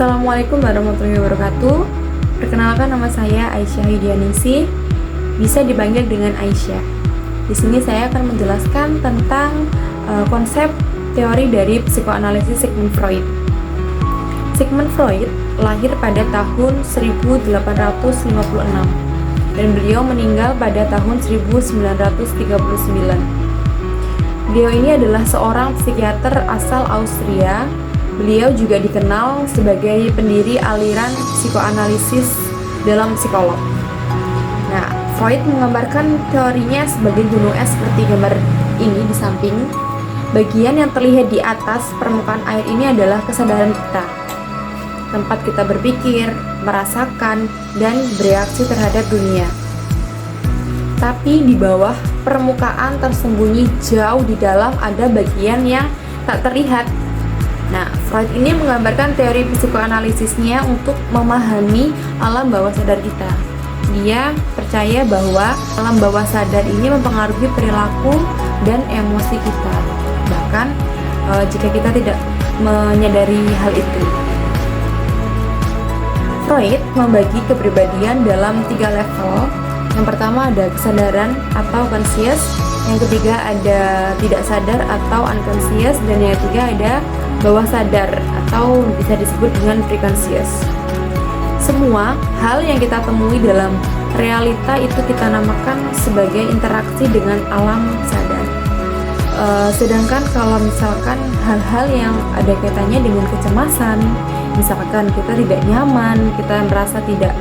Assalamualaikum warahmatullahi wabarakatuh. Perkenalkan, nama saya Aisyah Yudianingsih, bisa dipanggil dengan Aisyah. Di sini saya akan menjelaskan tentang konsep teori dari psikoanalisis Sigmund Freud. Sigmund Freud lahir pada tahun 1856 dan beliau meninggal pada tahun 1939. Beliau ini adalah seorang psikiater asal Austria. Beliau juga dikenal sebagai pendiri aliran psikoanalisis dalam psikolog. Nah, Freud menggambarkan teorinya sebagai gunung es seperti gambar ini di samping. Bagian yang terlihat di atas permukaan air ini adalah kesadaran kita, tempat kita berpikir, merasakan, dan bereaksi terhadap dunia. Tapi di bawah permukaan tersembunyi jauh di dalam ada bagian yang tak terlihat. Nah, Freud ini menggambarkan teori psikoanalisisnya untuk memahami alam bawah sadar kita. Dia percaya bahwa alam bawah sadar ini mempengaruhi perilaku dan emosi kita, bahkan jika kita tidak menyadari hal itu. Freud membagi kepribadian dalam 3 level. Yang pertama ada kesadaran atau conscious, yang ketiga ada tidak sadar atau unconscious, dan yang ketiga ada bawah sadar atau bisa disebut dengan preconscious. Semua hal yang kita temui dalam realita itu kita namakan sebagai interaksi dengan alam sadar. Sedangkan kalau misalkan hal-hal yang ada kaitannya dengan kecemasan, misalkan kita tidak nyaman, kita merasa tidak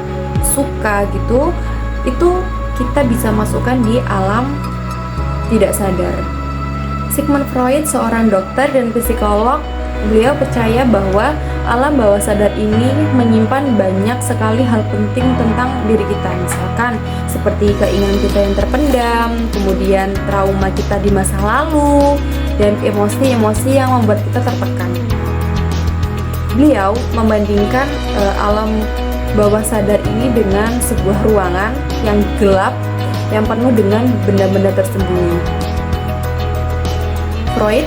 suka gitu, itu kita bisa masukkan di alam tidak sadar. Sigmund Freud, seorang dokter dan psikolog, beliau percaya bahwa alam bawah sadar ini menyimpan banyak sekali hal penting tentang diri kita, misalkan seperti keinginan kita yang terpendam, kemudian trauma kita di masa lalu, dan emosi-emosi yang membuat kita tertekan. Beliau membandingkan alam bawah sadar ini dengan sebuah ruangan yang gelap yang penuh dengan benda-benda tersembunyi. Freud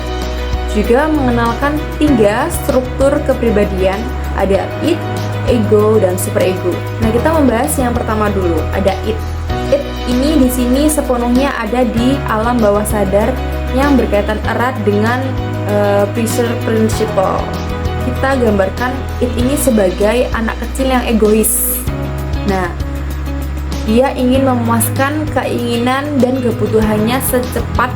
juga mengenalkan 3 struktur kepribadian, ada id, ego, dan superego. Nah, kita membahas yang pertama dulu, ada id. Id ini di sini sepenuhnya ada di alam bawah sadar yang berkaitan erat dengan pleasure principle. Kita gambarkan id ini sebagai anak kecil yang egois. Nah, dia ingin memuaskan keinginan dan kebutuhannya secepat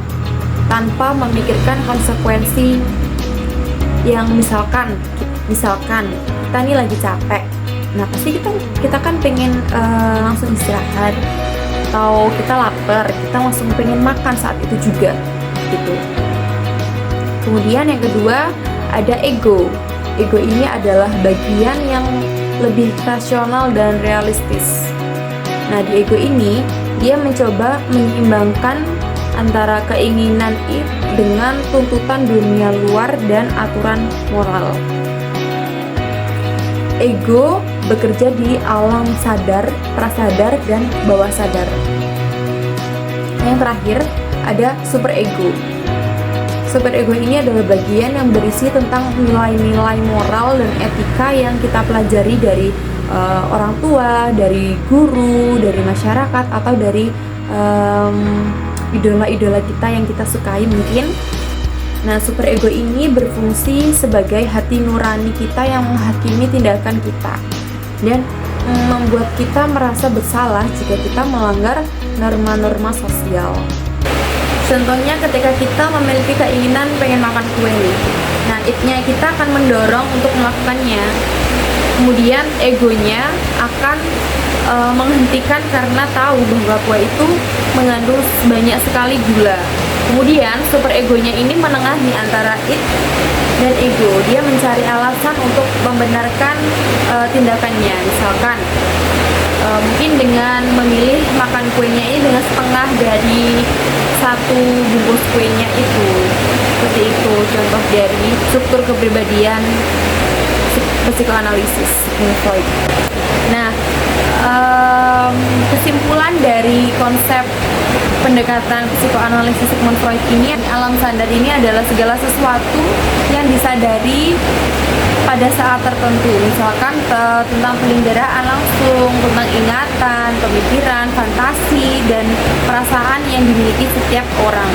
tanpa memikirkan konsekuensi. Yang misalkan kita nih lagi capek, nah pasti kita kan pengen langsung istirahat, atau kita lapar, kita langsung pengen makan saat itu juga gitu. Kemudian yang kedua ada ego. Ego ini adalah bagian yang lebih rasional dan realistis. Nah, di ego ini dia mencoba menyeimbangkan antara keinginan dengan tuntutan dunia luar dan aturan moral. Ego bekerja di alam sadar, prasadar, dan bawah sadar. Yang terakhir ada superego. Superego ini adalah bagian yang berisi tentang nilai-nilai moral dan etika yang kita pelajari dari orang tua, dari guru, dari masyarakat, atau dari idola-idola kita yang kita sukai mungkin. Nah, superego ini berfungsi sebagai hati nurani kita yang menghakimi tindakan kita dan membuat kita merasa bersalah jika kita melanggar norma-norma sosial. Contohnya ketika kita memiliki keinginan pengen makan kue, nah id-nya kita akan mendorong untuk melakukannya. Kemudian egonya akan menghentikan karena tahu bahwa kue itu mengandung banyak sekali gula. Kemudian super egonya ini menengahi antara id dan ego. Dia mencari alasan untuk membenarkan tindakannya. Misalkan mungkin dengan memilih makan kuenya ini dengan setengah dari 1 bungkus kuenya itu. Seperti itu contoh dari struktur kepribadian psikoanalisis Freud. Nah, kesimpulan dari konsep pendekatan psikoanalisis Sigmund Freud ini, alam sadar ini adalah segala sesuatu yang disadari pada saat tertentu, misalkan tentang penyelenggaraan langsung, tentang ingatan, pemikiran, fantasi, dan perasaan yang dimiliki setiap orang.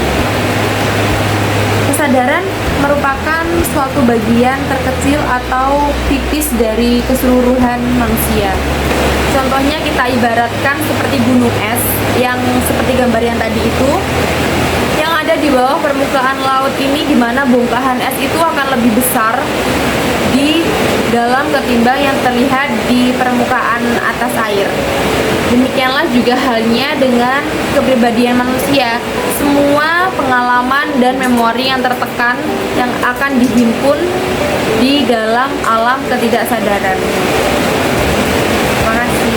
Kesadaran merupakan suatu bagian terkecil atau tipis dari keseluruhan manusia. Contohnya kita ibaratkan seperti gunung es yang seperti gambar yang tadi itu, yang ada di bawah permukaan laut ini, di mana bongkahan es itu akan lebih besar di dalam ketimbang yang terlihat di permukaan atas air. Demikianlah juga halnya dengan kepribadian manusia. Semua pengalaman dan memori yang tertekan yang akan dihimpun di dalam alam ketidaksadaran. Terima kasih.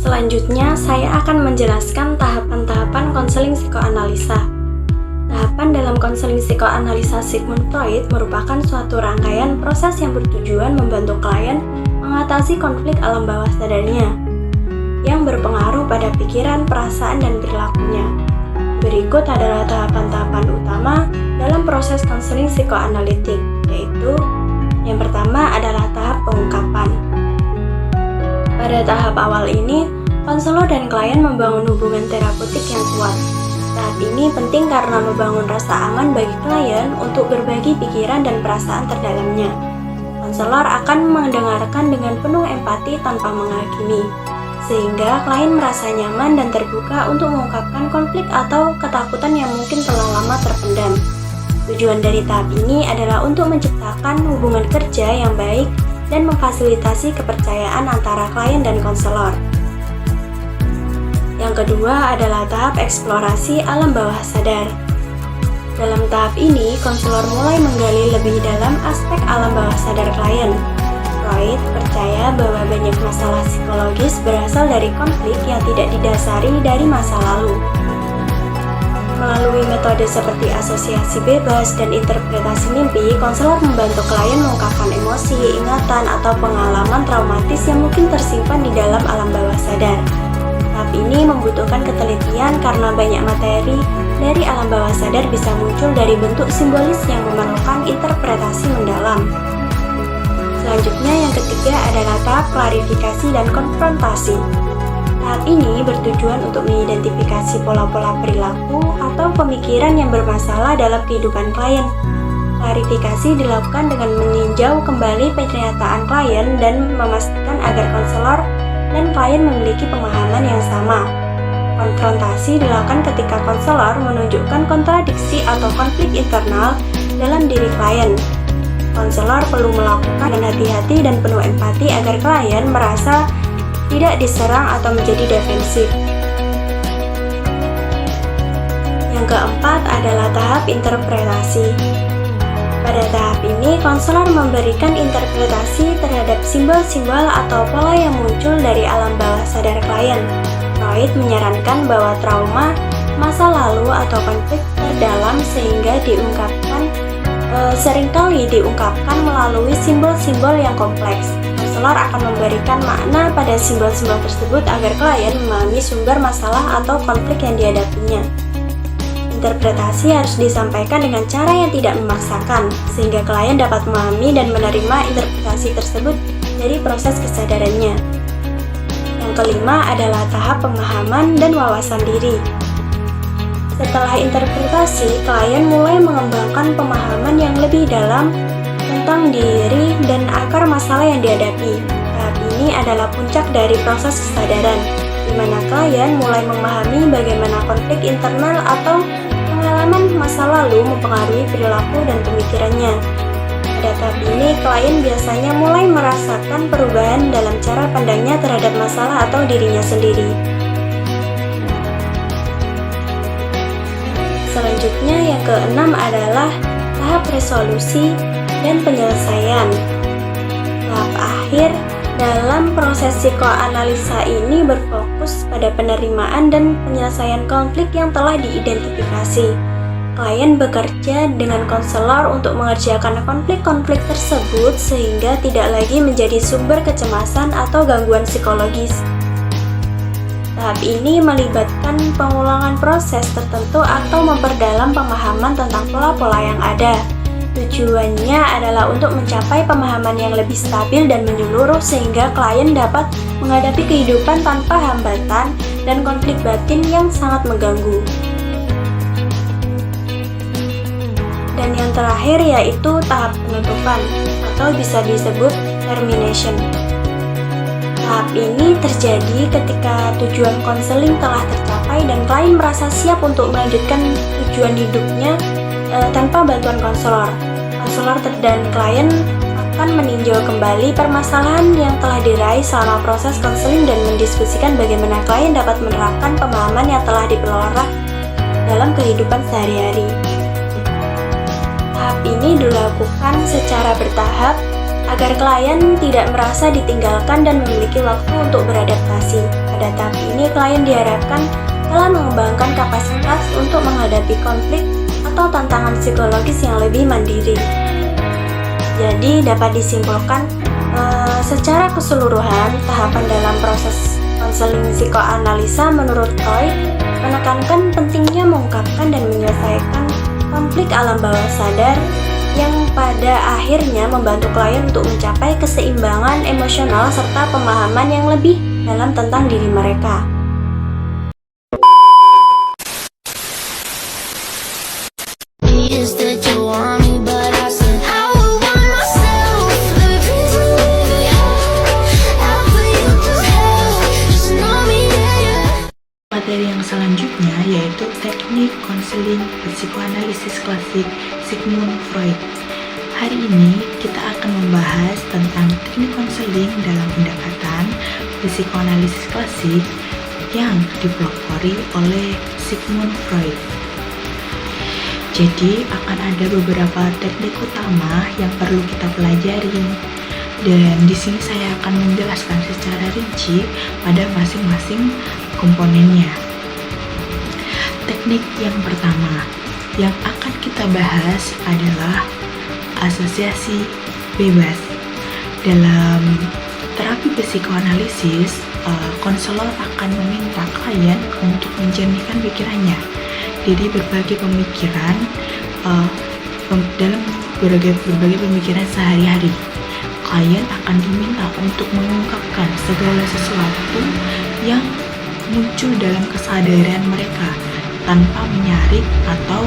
Selanjutnya, saya akan menjelaskan tahapan-tahapan konseling psikoanalisa. Tahapan dalam konseling psikoanalisa Sigmund Freud merupakan suatu rangkaian proses yang bertujuan membantu klien mengatasi konflik alam bawah sadarnya yang berpengaruh pada pikiran, perasaan, dan perilakunya. Berikut adalah tahapan-tahapan utama dalam proses konseling psikoanalitik, yaitu yang pertama adalah tahap pengungkapan. Pada tahap awal ini, konselor dan klien membangun hubungan terapeutik yang kuat. Tahap ini penting karena membangun rasa aman bagi klien untuk berbagi pikiran dan perasaan terdalamnya. Konselor akan mendengarkan dengan penuh empati tanpa menghakimi, sehingga klien merasa nyaman dan terbuka untuk mengungkapkan konflik atau ketakutan yang mungkin telah lama terpendam. Tujuan dari tahap ini adalah untuk menciptakan hubungan kerja yang baik dan memfasilitasi kepercayaan antara klien dan konselor. Yang kedua adalah tahap eksplorasi alam bawah sadar. Dalam tahap ini, konselor mulai menggali lebih dalam aspek alam bawah sadar klien. Freud percaya bahwa banyak masalah psikologis berasal dari konflik yang tidak didasari dari masa lalu. Melalui metode seperti asosiasi bebas dan interpretasi mimpi, konselor membantu klien mengungkapkan emosi, ingatan, atau pengalaman traumatis yang mungkin tersimpan di dalam alam bawah sadar. Tahap ini membutuhkan ketelitian karena banyak materi dari alam bawah sadar bisa muncul dari bentuk simbolis yang memerlukan interpretasi mendalam. Selanjutnya, yang ketiga adalah tahap klarifikasi dan konfrontasi. Tahap ini bertujuan untuk mengidentifikasi pola-pola perilaku atau pemikiran yang bermasalah dalam kehidupan klien. Klarifikasi dilakukan dengan meninjau kembali pernyataan klien dan memastikan agar konselor dan klien memiliki pemahaman yang sama. Konfrontasi dilakukan ketika konselor menunjukkan kontradiksi atau konflik internal dalam diri klien. Konselor perlu melakukan dengan hati-hati dan penuh empati agar klien merasa tidak diserang atau menjadi defensif. Yang keempat adalah tahap interpretasi. Pada tahap ini, konselor memberikan interpretasi terhadap simbol-simbol atau pola yang muncul dari alam bawah sadar klien. Freud menyarankan bahwa trauma, masa lalu, atau konflik terdalam seringkali diungkapkan melalui simbol-simbol yang kompleks. Konselor akan memberikan makna pada simbol-simbol tersebut agar klien memahami sumber masalah atau konflik yang dihadapinya. Interpretasi harus disampaikan dengan cara yang tidak memaksakan, sehingga klien dapat memahami dan menerima interpretasi tersebut dari proses kesadarannya. Yang kelima adalah tahap pemahaman dan wawasan diri. Setelah interpretasi, klien mulai mengembangkan pemahaman yang lebih dalam tentang diri dan akar masalah yang dihadapi. Tahap ini adalah puncak dari proses kesadaran, di mana klien mulai memahami bagaimana konflik internal atau pengalaman masa lalu mempengaruhi perilaku dan pemikirannya. Pada tahap ini, klien biasanya mulai merasakan perubahan dalam cara pandangnya terhadap masalah atau dirinya sendiri. Selanjutnya, yang keenam adalah tahap resolusi dan penyelesaian. Tahap akhir dalam proses psikoanalisa ini berfokus pada penerimaan dan penyelesaian konflik yang telah diidentifikasi. klien bekerja dengan konselor untuk mengerjakan konflik-konflik tersebut sehingga tidak lagi menjadi sumber kecemasan atau gangguan psikologis. Tahap ini melibatkan pengulangan proses tertentu atau memperdalam pemahaman tentang pola-pola yang ada. Tujuannya adalah untuk mencapai pemahaman yang lebih stabil dan menyeluruh sehingga klien dapat menghadapi kehidupan tanpa hambatan dan konflik batin yang sangat mengganggu. Dan yang terakhir yaitu tahap penutupan atau bisa disebut termination. Tahap ini terjadi ketika tujuan konseling telah tercapai dan klien merasa siap untuk melanjutkan tujuan hidupnya tanpa bantuan konselor. Konselor dan klien akan meninjau kembali permasalahan yang telah diraih selama proses konseling dan mendiskusikan bagaimana klien dapat menerapkan pemahaman yang telah dipelihara dalam kehidupan sehari-hari. Tahap ini dilakukan secara bertahap agar klien tidak merasa ditinggalkan dan memiliki waktu untuk beradaptasi. Pada tahap ini, klien diharapkan telah mengembangkan kapasitas untuk menghadapi konflik atau tantangan psikologis yang lebih mandiri. Jadi, dapat disimpulkan secara keseluruhan, tahapan dalam proses konseling psikoanalisa menurut Freud menekankan pentingnya mengungkapkan dan menyelesaikan konflik alam bawah sadar yang pada akhirnya membantu klien untuk mencapai keseimbangan emosional serta pemahaman yang lebih dalam tentang diri mereka. Materi yang selanjutnya yaitu teknik konseling psikoanalisis klasik Sigmund Freud. Hari ini kita akan membahas tentang teknik konseling dalam pendekatan psikoanalisis klasik yang dipelopori oleh Sigmund Freud. Jadi akan ada beberapa teknik utama yang perlu kita pelajari. Dan di sini saya akan menjelaskan secara rinci pada masing-masing komponennya. Teknik yang pertama yang akan kita bahas adalah asosiasi bebas. Dalam terapi psikoanalisis, konselor akan meminta klien untuk menjernihkan pikirannya dari berbagai pemikiran dalam berbagai pemikiran sehari-hari. Klien akan diminta untuk mengungkapkan segala sesuatu yang muncul dalam kesadaran mereka tanpa menyaring atau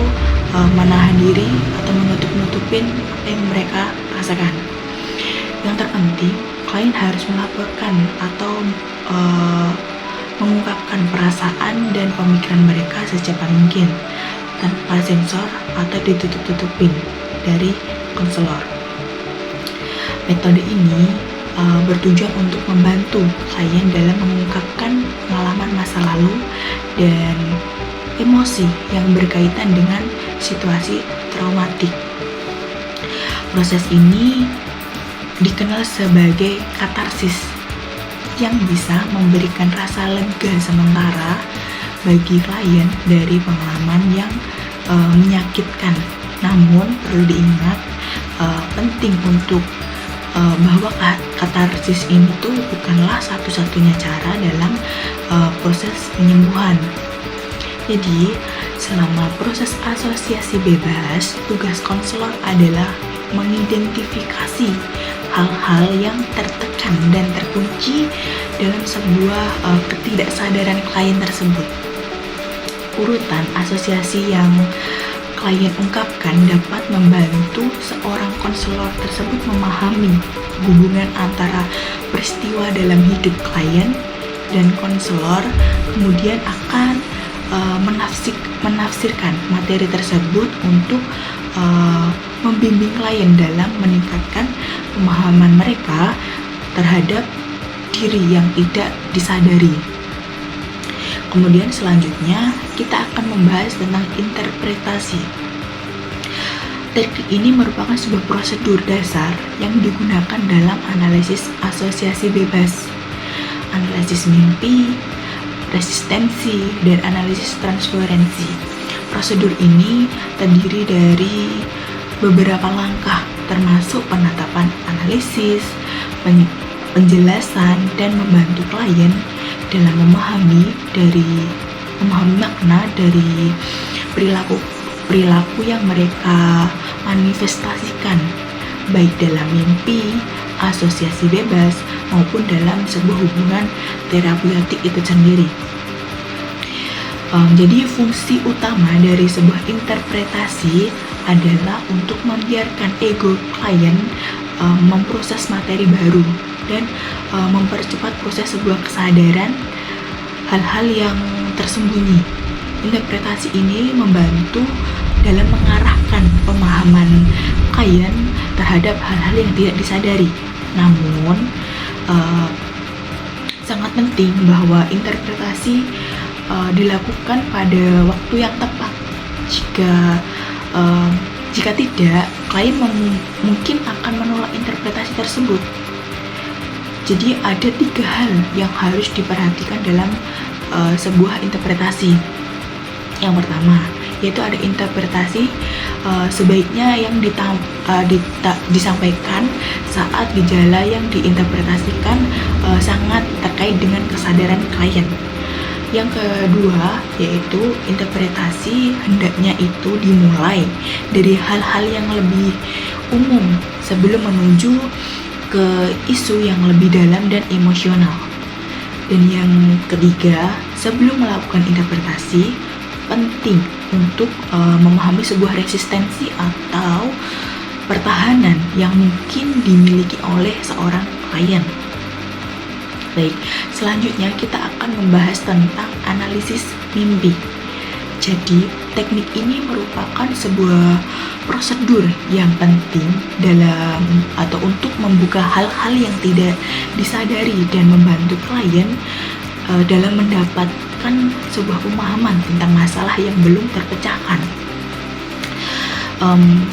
menahan diri atau menutup-nutupin apa yang mereka rasakan. Yang terpenting, klien harus melaporkan atau mengungkapkan perasaan dan pemikiran mereka secepat mungkin tanpa sensor atau ditutup-tutupin dari konselor. Metode ini bertujuan untuk membantu klien dalam mengungkapkan pengalaman masa lalu dan emosi yang berkaitan dengan situasi traumatik. Proses ini dikenal sebagai katarsis yang bisa memberikan rasa lega sementara bagi klien dari pengalaman yang menyakitkan. Namun perlu diingat penting untuk bahwa katarsis ini tuh bukanlah satu-satunya cara dalam proses penyembuhan. Jadi, selama proses asosiasi bebas, tugas konselor adalah mengidentifikasi hal-hal yang tertekan dan terkunci dalam sebuah ketidaksadaran klien tersebut. Urutan asosiasi yang klien ungkapkan dapat membantu seorang konselor tersebut memahami hubungan antara peristiwa dalam hidup klien dan konselor, kemudian akan menafsirkan materi tersebut untuk membimbing klien dalam meningkatkan pemahaman mereka terhadap diri yang tidak disadari. Kemudian selanjutnya kita akan membahas tentang interpretasi. Teknik ini merupakan sebuah prosedur dasar yang digunakan dalam analisis asosiasi bebas, analisis mimpi, resistensi, dan analisis transferensi. Prosedur ini terdiri dari beberapa langkah, termasuk penetapan analisis, penjelasan, dan membantu klien dalam memahami makna dari perilaku yang mereka manifestasikan, baik dalam mimpi, asosiasi bebas, maupun dalam sebuah hubungan terapeutik itu sendiri. Jadi fungsi utama dari sebuah interpretasi adalah untuk membiarkan ego klien memproses materi baru dan mempercepat proses sebuah kesadaran hal-hal yang tersembunyi. Interpretasi ini membantu dalam mengarahkan pemahaman klien terhadap hal-hal yang tidak disadari. Namun, sangat penting bahwa interpretasi dilakukan pada waktu yang tepat. Jika tidak, klien mungkin akan menolak interpretasi tersebut. Jadi ada 3 hal yang harus diperhatikan dalam sebuah interpretasi. Yang pertama, yaitu ada interpretasi sebaiknya yang disampaikan saat gejala yang diinterpretasikan sangat terkait dengan kesadaran klien. Yang kedua, yaitu interpretasi hendaknya itu dimulai dari hal-hal yang lebih umum sebelum menuju ke isu yang lebih dalam dan emosional. Dan yang ketiga, sebelum melakukan interpretasi, penting untuk memahami sebuah resistensi atau pertahanan yang mungkin dimiliki oleh seorang klien. Baik, selanjutnya kita akan membahas tentang analisis mimpi. Jadi, teknik ini merupakan sebuah prosedur yang penting untuk membuka hal-hal yang tidak disadari dan membantu klien dalam mendapatkan sebuah pemahaman tentang masalah yang belum terpecahkan.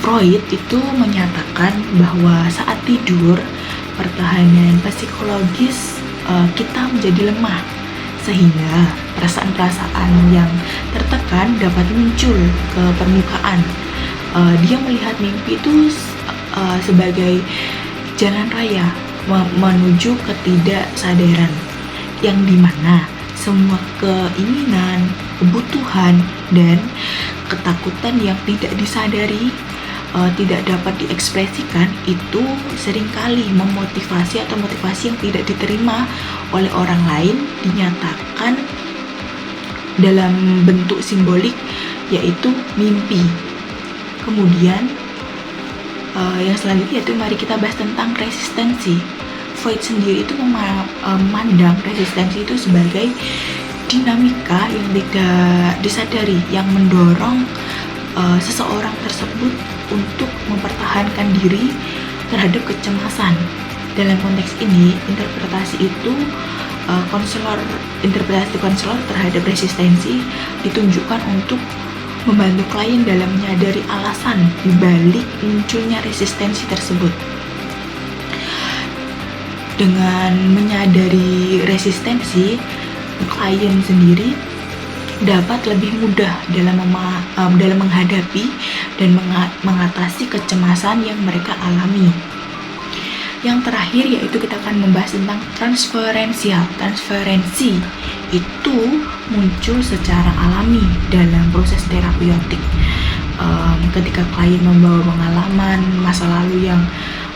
Freud itu menyatakan bahwa saat tidur, pertahanan psikologis kita menjadi lemah, sehingga perasaan-perasaan yang tertekan dapat muncul ke permukaan. Dia melihat mimpi itu sebagai jalan raya menuju ketidaksadaran, yang dimana semua keinginan, kebutuhan, dan ketakutan yang tidak disadari tidak dapat diekspresikan itu seringkali motivasi yang tidak diterima oleh orang lain dinyatakan dalam bentuk simbolik, yaitu mimpi. Kemudian yang selanjutnya yaitu mari kita bahas tentang resistensi. Freud sendiri itu memandang resistensi itu sebagai dinamika yang tidak disadari yang mendorong seseorang tersebut untuk mempertahankan diri terhadap kecemasan. Dalam konteks ini, interpretasi konselor terhadap resistensi ditunjukkan untuk membantu klien dalam menyadari alasan dibalik munculnya resistensi tersebut. Dengan menyadari resistensi, klien sendiri dapat lebih mudah dalam menghadapi dan mengatasi kecemasan yang mereka alami. Yang terakhir yaitu kita akan membahas tentang transferensial. Transferensi itu muncul secara alami dalam proses terapeutik. Ketika klien membawa pengalaman masa lalu yang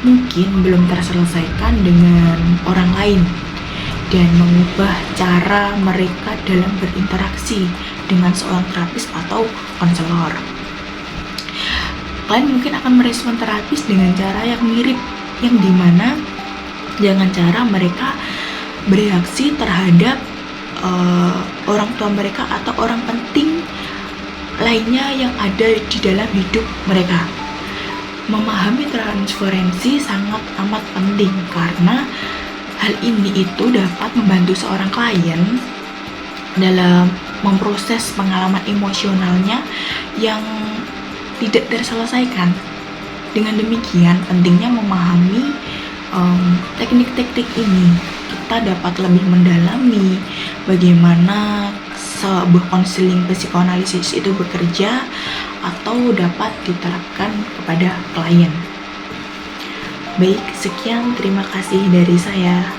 mungkin belum terselesaikan dengan orang lain, dan mengubah cara mereka dalam berinteraksi dengan seorang terapis atau konselor. Klien mungkin akan merespon terapis dengan cara yang mirip, yang dimana dengan cara mereka bereaksi terhadap orang tua mereka atau orang penting lainnya yang ada di dalam hidup mereka. Memahami transferensi sangat amat penting karena hal ini itu dapat membantu seorang klien dalam memproses pengalaman emosionalnya yang tidak terselesaikan. Dengan demikian, pentingnya memahami teknik-teknik ini. Kita dapat lebih mendalami bagaimana sebuah konseling psikoanalisis itu bekerja atau dapat diterapkan kepada klien. Baik, sekian, terima kasih dari saya.